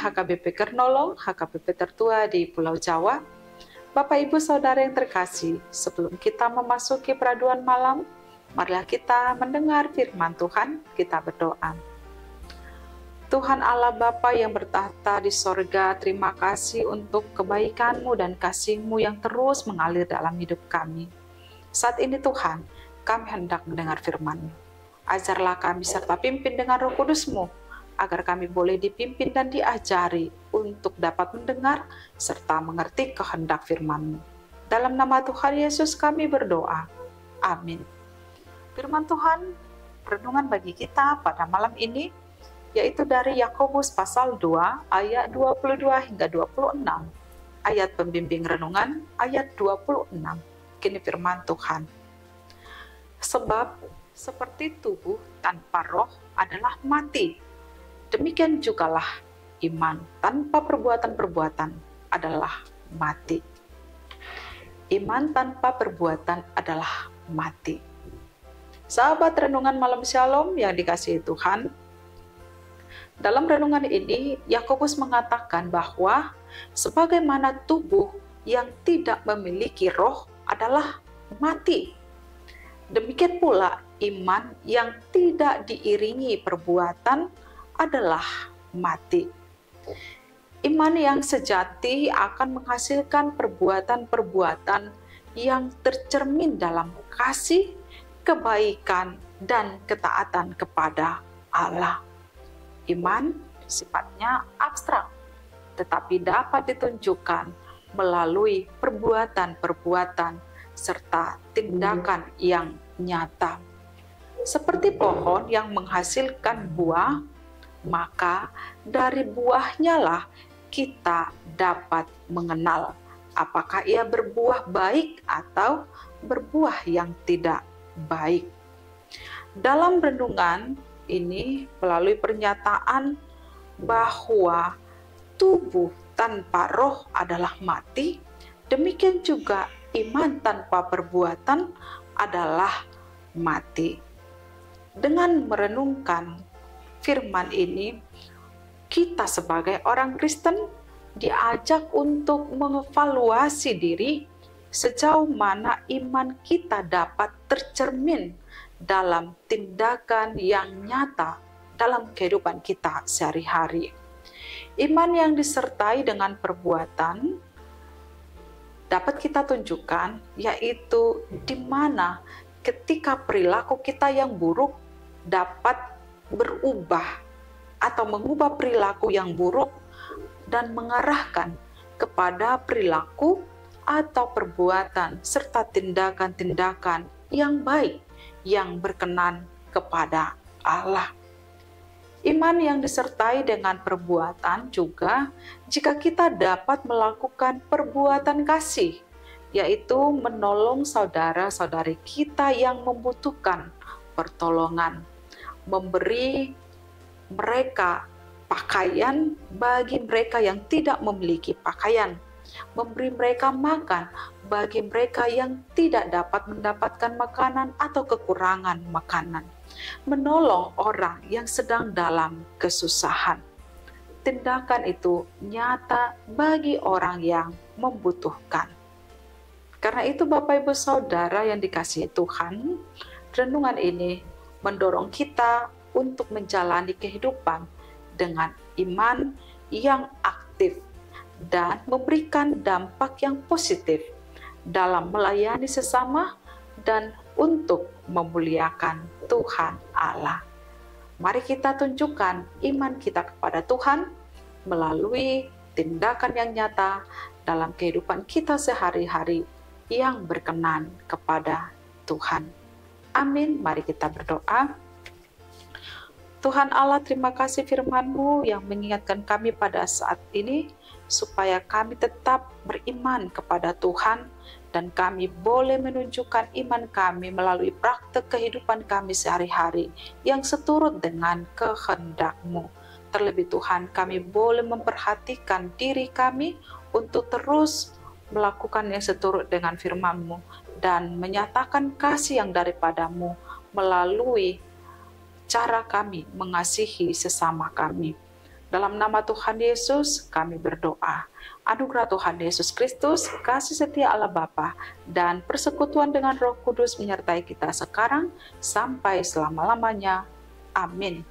HKBP Kernolong, HKBP tertua di Pulau Jawa. Bapak Ibu Saudara yang terkasih, sebelum kita memasuki peraduan malam, marilah kita mendengar firman Tuhan, kita berdoa. Tuhan Allah Bapa yang bertahta di sorga, terima kasih untuk kebaikan-Mu dan kasih-Mu yang terus mengalir dalam hidup kami. Saat ini Tuhan, kami hendak mendengar firman-Mu. Ajarlah kami serta pimpin dengan Roh Kudus-Mu, agar kami boleh dipimpin dan diajari untuk dapat mendengar serta mengerti kehendak firman-Mu. Dalam nama Tuhan Yesus kami berdoa. Amin. Firman Tuhan, renungan bagi kita pada malam ini, yaitu dari Yakobus pasal 2 ayat 22 hingga 26. Ayat pembimbing renungan ayat 26. Kini firman Tuhan. Sebab seperti tubuh tanpa roh adalah mati, demikian jugalah iman tanpa perbuatan-perbuatan adalah mati. Iman tanpa perbuatan adalah mati. Sahabat renungan malam Shalom yang dikasihi Tuhan, dalam renungan ini Yakobus mengatakan bahwa sebagaimana tubuh yang tidak memiliki roh adalah mati, demikian pula iman yang tidak diiringi perbuatan adalah mati. Iman yang sejati akan menghasilkan perbuatan-perbuatan yang tercermin dalam kasih, kebaikan, dan ketaatan kepada Allah. Iman sifatnya abstrak, tetapi dapat ditunjukkan melalui perbuatan-perbuatan serta tindakan yang nyata. Seperti pohon yang menghasilkan buah, maka dari buahnya lah kita dapat mengenal apakah ia berbuah baik atau berbuah yang tidak baik. Dalam renungan ini melalui pernyataan bahwa tubuh tanpa roh adalah mati, demikian juga iman tanpa perbuatan adalah mati. Dengan merenungkan firman ini, kita sebagai orang Kristen diajak untuk mengevaluasi diri sejauh mana iman kita dapat tercermin dalam tindakan yang nyata dalam kehidupan kita sehari-hari. Iman yang disertai dengan perbuatan dapat kita tunjukkan, yaitu di mana ketika perilaku kita yang buruk dapat berubah atau mengubah perilaku yang buruk dan mengarahkan kepada perilaku atau perbuatan serta tindakan-tindakan yang baik yang berkenan kepada Allah. Iman yang disertai dengan perbuatan juga jika kita dapat melakukan perbuatan kasih, yaitu menolong saudara-saudari kita yang membutuhkan pertolongan, memberi mereka pakaian bagi mereka yang tidak memiliki pakaian, memberi mereka makan bagi mereka yang tidak dapat mendapatkan makanan atau kekurangan makanan, menolong orang yang sedang dalam kesusahan. Tindakan itu nyata bagi orang yang membutuhkan. Karena itu Bapak Ibu Saudara yang dikasihi Tuhan, renungan ini mendorong kita untuk menjalani kehidupan dengan iman yang aktif dan memberikan dampak yang positif dalam melayani sesama dan untuk memuliakan Tuhan Allah. Mari kita tunjukkan iman kita kepada Tuhan melalui tindakan yang nyata dalam kehidupan kita sehari-hari yang berkenan kepada Tuhan. Amin. Mari kita berdoa. Tuhan Allah, terima kasih firman-Mu yang mengingatkan kami pada saat ini supaya kami tetap beriman kepada Tuhan dan kami boleh menunjukkan iman kami melalui praktek kehidupan kami sehari-hari yang seturut dengan kehendak-Mu. Terlebih Tuhan, kami boleh memperhatikan diri kami untuk terus melakukan yang seturut dengan firman-Mu dan menyatakan kasih yang daripada-Mu melalui cara kami mengasihi sesama kami. Dalam nama Tuhan Yesus kami berdoa. Anugerah Tuhan Yesus Kristus, kasih setia Allah Bapa, dan persekutuan dengan Roh Kudus menyertai kita sekarang sampai selama-lamanya. Amin.